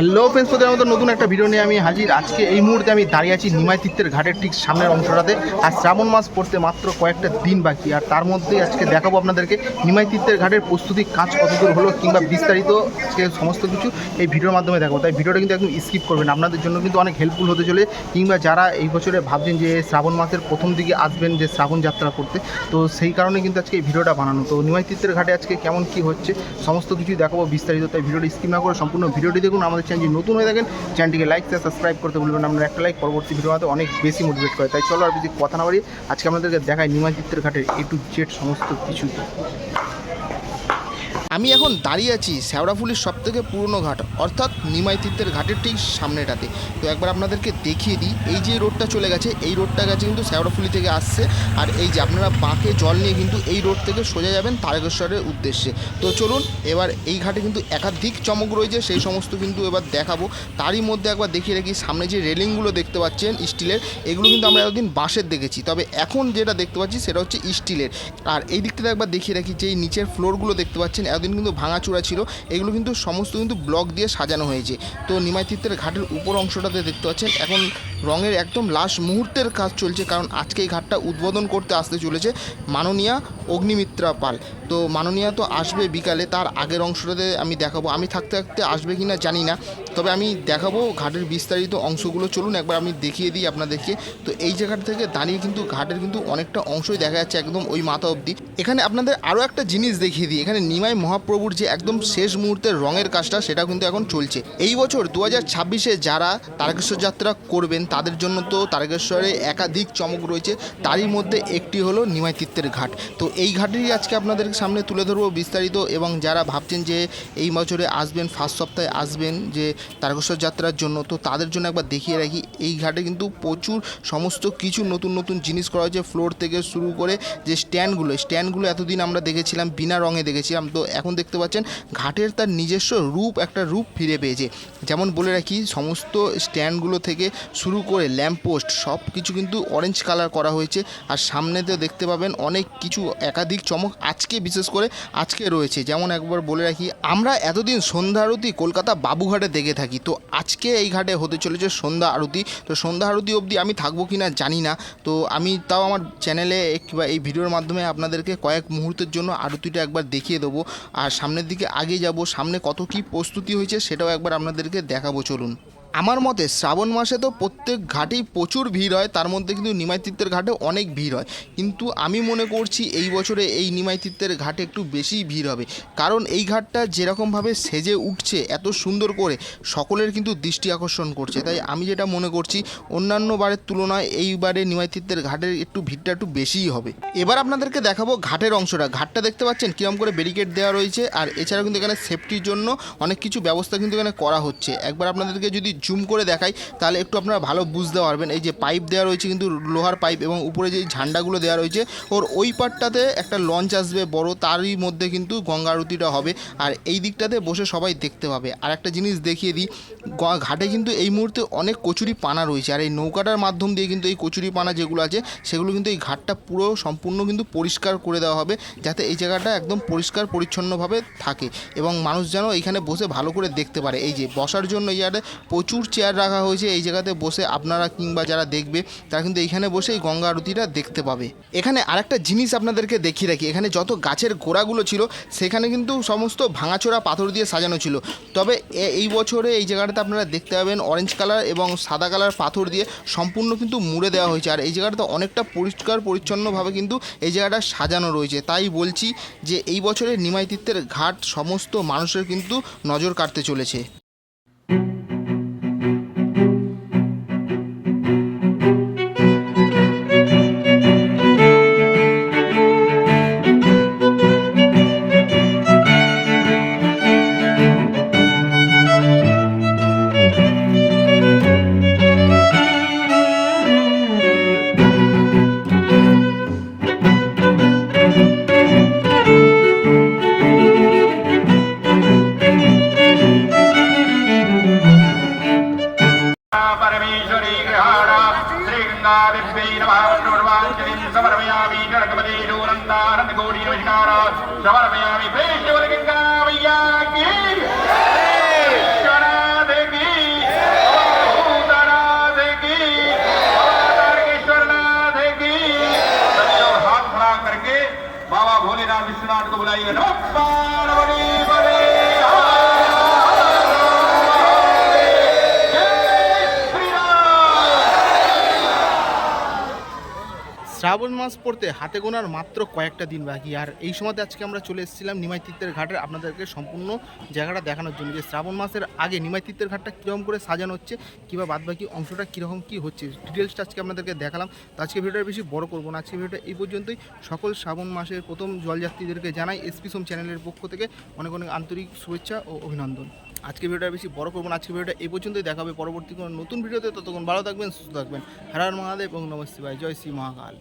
Hello friends, প্রতিদিনের মতো নতুন একটা ভিডিও নিয়ে আমি হাজির। আজকে এই মুহূর্তে আমি দাঁড়িয়ে আছি নিমাই তীর্থের ঘাটের ঠিক সামনের অংশটাতে। আর শ্রাবণ মাস পড়তে মাত্র কয়েকটা দিন বাকি, আর তার মধ্যে আজকে দেখাবো আপনাদেরকে নিমাই তীর্থের ঘাটের প্রস্তুতি কাজ কতদূর হলো কিংবা বিস্তারিত আজকে সমস্ত কিছু এই ভিডিওর মাধ্যমে দেখাবো। তাই ভিডিওটা কিন্তু একদম স্কিপ করবেন, আপনাদের জন্য কিন্তু অনেক হেল্পফুল হতে চলে। কিংবা যারা এই বছরে ভাবছেন যে শ্রাবণ মাসের প্রথম দিকে আসবেন যে শ্রাবণ যাত্রা করতে, তো সেই কারণে কিন্তু আজকে এই ভিডিওটা বানানো। তো নিমাই তীর্থের ঘাটে আজকে কেমন কী হচ্ছে সমস্ত কিছুই দেখাবো বিস্তারিত। তাই ভিডিওটি স্কিপ না করে সম্পূর্ণ ভিডিওটি দেখুন। আমাদের চ্যানেল যদি নতুন হয়ে থাকেন চ্যানেলটিকে লাইক শেয়ার সাবস্ক্রাইব করতে ভুলবেন না। আপনার একটা লাইক পরবর্তী ভিডিও আমাদের অনেক বেশি মোটিভেট করে। তাই চলো আর বেশি কথা না বাড়িয়ে আজকে আপনাদেরকে দেখায় নিমাই তীর্থের ঘাটের A to Z সমস্ত কিছু। আমি এখন দাঁড়িয়ে আছি শেওড়াফুলির সবথেকে পুরনো ঘাট অর্থাৎ নিমাই তীর্থের ঘাটের ঠিক সামনেটাতে। তো একবার আপনাদেরকে দেখিয়ে দিই, এই যে রোডটা চলে গেছে এই রোডটা গেছে কিন্তু শেওড়াফুলি থেকে আসছে। আর এই যে আপনারা বাঁকে জল নিয়ে কিন্তু এই রোড থেকে সোজা যাবেন তারকেশ্বরের উদ্দেশ্যে। তো চলুন এবার এই ঘাটে কিন্তু একাধিক চমক রয়েছে, সেই সমস্ত কিন্তু এবার দেখাবো। তারই মধ্যে একবার দেখিয়ে রাখি, সামনে যে রেলিংগুলো দেখতে পাচ্ছেন স্টিলের, এগুলো কিন্তু আমরা এতদিন বাঁশের দেখেছি, তবে এখন যেটা দেখতে পাচ্ছি সেটা হচ্ছে স্টিলের। আর এই দিকটাতে একবার দেখিয়ে রাখি যে এই নিচের ফ্লোরগুলো দেখতে পাচ্ছেন এতদিন কিন্তু ভাঙাচোরা ছিল, এগুলো কিন্তু সমস্ত কিন্তু ব্লক দিয়ে সাজানো হয়েছে। তো নিমাই তীর্থের ঘাটের উপর অংশটাতে দেখতে পাচ্ছেন এখন রঙের একদম লাস্ট মুহূর্তের কাজ চলছে, কারণ আজকে এই ঘাটটা উদ্বোধন করতে আসতে চলেছে মাননীয়া অগ্নিমিত্রা পাল। তো মাননীয়া তো আসবে বিকালে, তার আগের অংশটাতে আমি দেখাবো। আমি থাকতে থাকতে আসবে কি না জানি না, তবে আমি দেখাবো ঘাটের বিস্তারিত অংশগুলো। চলুন একবার আমি দেখিয়ে দিই আপনাদেরকে। তো এই জায়গাটা থেকে দাঁড়িয়ে কিন্তু ঘাটের কিন্তু অনেকটা অংশই দেখা যাচ্ছে একদম ওই মাথা অবধি। এখানে আপনাদের আরও একটা জিনিস দেখিয়ে দিই, এখানে নিমাই মহাপ্রভুর যে একদম শেষ মুহূর্তের রঙের কাজটা সেটা কিন্তু এখন চলছে। এই বছর 2026-এ যারা তারকেশ্বর যাত্রা করবেন তাদের জন্য তো তারকেশ্বরে একাধিক চমক রয়েছে, তারই মধ্যে একটি হলো নিমাই তীর্থের ঘাট। তো এই ঘাটেরই আজকে আপনাদের সামনে তুলে ধরবো বিস্তারিত। এবং যারা ভাবছেন যে এই বছরে আসবেন, ফার্স্ট সপ্তাহে আসবেন যে তারকেশ্বর যাত্রার জন্য, তো তাদের জন্য একবার দেখিয়ে রাখি এই ঘাটে কিন্তু প্রচুর সমস্ত কিছু নতুন নতুন জিনিস করা হয়েছে। ফ্লোর থেকে শুরু করে যে স্ট্যান্ডগুলো এতদিন আমরা দেখেছিলাম বিনা রঙে দেখেছিলাম, তো এখন দেখতে পাচ্ছেন ঘাটের তার নিজস্ব একটা রূপ ফিরে পেয়েছে। যেমন বলে রাখি, সমস্ত স্ট্যান্ডগুলো থেকে শুরু করে ল্যাম্পপোস্ট সব কিছু কিন্তু অরেঞ্জ কালার করা হয়েছে। আর সামনেতে দেখতে পাবেন অনেক কিছু একাধিক চমক আজকে বিশেষ করে আজকে রয়েছে। যেমন একবার বলে রাখি, আমরা এতদিন সন্ধ্যা আরতি কলকাতা বাবুঘাটে দেখে থাকি, তো আজকে এই ঘাটে হতে চলেছে সন্ধ্যা আরতি। তো সন্ধ্যা আরতি অবধি আমি থাকবো কি না জানি না, তো আমি তাও আমার চ্যানেলে কিংবা এই ভিডিওর মাধ্যমে আপনাদেরকে কয়েক মুহূর্তের জন্য আরতিটা একবার দেখিয়ে দেবো। আর সামনের দিকে আগে যাব, সামনে কত কী প্রস্তুতি হয়েছে সেটাও একবার আপনাদেরকে দেখাবো। চলুন। আমার মতে শ্রাবণ মাসে তো প্রত্যেক ঘাটেই প্রচুর ভিড় হয়, তার মধ্যে কিন্তু নিমাই তীর্থের ঘাটে অনেক ভিড় হয়। কিন্তু আমি মনে করছি এই বছরে এই নিমাই তীর্থের ঘাটে একটু বেশিই ভিড় হবে, কারণ এই ঘাটটা যেরকমভাবে সেজে উঠছে এত সুন্দর করে সকলের কিন্তু দৃষ্টি আকর্ষণ করছে। তাই আমি যেটা মনে করছি অন্যান্য বারের তুলনায় এইবারে নিমাই তীর্থের ঘাটের ভিড়টা একটু বেশিই হবে। এবার আপনাদেরকে দেখাবো ঘাটের অংশটা। ঘাটটা দেখতে পাচ্ছেন কীরকম করে ব্যারিকেড দেওয়া রয়েছে, আর এছাড়াও কিন্তু এখানে সেফটির জন্য অনেক কিছু ব্যবস্থা কিন্তু এখানে করা হচ্ছে। একবার আপনাদেরকে যদি জুম করে দেখাই তাহলে একটু আপনারা ভালো বুঝতে পারবেন। এই যে পাইপ দেওয়া রয়েছে কিন্তু লোহার পাইপ, এবং উপরে যে ঝান্ডাগুলো দেওয়া রয়েছে ওর ওই পাটটাতে একটা লঞ্চ আসবে বড়, তারই মধ্যে কিন্তু গঙ্গা আরতিটা হবে। আর এই দিকটাতে বসে সবাই দেখতে পাবে। আর একটা জিনিস দেখিয়ে দিই, ঘাটে কিন্তু এই মুহূর্তে অনেক কচুরি পানা রয়েছে, আর এই নৌকাটার মাধ্যম দিয়ে কিন্তু এই কচুরি পানা যেগুলো আছে সেগুলো কিন্তু এই ঘাটটা পুরো সম্পূর্ণ কিন্তু পরিষ্কার করে দেওয়া হবে, যাতে এই জায়গাটা একদম পরিষ্কার পরিচ্ছন্নভাবে থাকে এবং মানুষ যেন এইখানে বসে ভালো করে দেখতে পারে। এই যে বসার জন্য এই জায়গাটা প্রচুর চেয়ার রাখা হয়েছে, এই জায়গাতে বসে আপনারা কিংবা যারা দেখবে তারা কিন্তু এইখানে বসে এই গঙ্গা আরতিটা দেখতে পাবে। এখানে আরেকটা জিনিস আপনাদেরকে দেখিয়ে রাখি, এখানে যত গাছের গোড়াগুলো ছিল সেখানে কিন্তু সমস্ত ভাঙাচোরা পাথর দিয়ে সাজানো ছিল, তবে এই বছরে এই জায়গাটাতে আপনারা দেখতে পাবেন অরেঞ্জ কালার এবং সাদা কালার পাথর দিয়ে সম্পূর্ণ কিন্তু মুড়ে দেওয়া হয়েছে। আর এই জায়গাটাতে অনেকটা পরিষ্কার পরিচ্ছন্নভাবে কিন্তু এই জায়গাটা সাজানো রয়েছে। তাই বলছি যে এই বছরের নিমাই তীর্থের ঘাট সমস্ত মানুষের কিন্তু নজর কাটতে চলেছে। শ্রাবণ মাস পড়তে হাতে গোনার মাত্র কয়েকটা দিন বাকি, আর এই সময়তে আজকে আমরা চলে এসেছিলাম নিমাই তীর্থের ঘাটে আপনাদেরকে সম্পূর্ণ জায়গাটা দেখানোর জন্য, যে শ্রাবণ মাসের আগে নিমাই তীর্থের ঘাটটা কীরকম করে সাজানো হচ্ছে কিংবা বাদবাকি অংশটা কীরকম কী হচ্ছে, ডিটেলসটা আজকে আপনাদেরকে দেখালাম। তো আজকে ভিডিওটা বেশি বড় করবো না, আজকে ভিডিওটা এই পর্যন্তই। সকল শ্রাবণ মাসের প্রথম জলযাত্রীদেরকে জানাই এসপি সোম চ্যানেলের পক্ষ থেকে অনেক অনেক আন্তরিক শুভেচ্ছা ও অভিনন্দন। আজকে ভিডিওটা বেশি বড় করবো না, আজকে ভিডিওটা এই পর্যন্তই। দেখা হবে পরবর্তী কোনো নতুন ভিডিওতে। ততক্ষণ ভালো থাকবেন, সুস্থ থাকবেন। হর হর মহাদেব এবং নমঃ শিবায়। জয় শ্রী মহাকাল।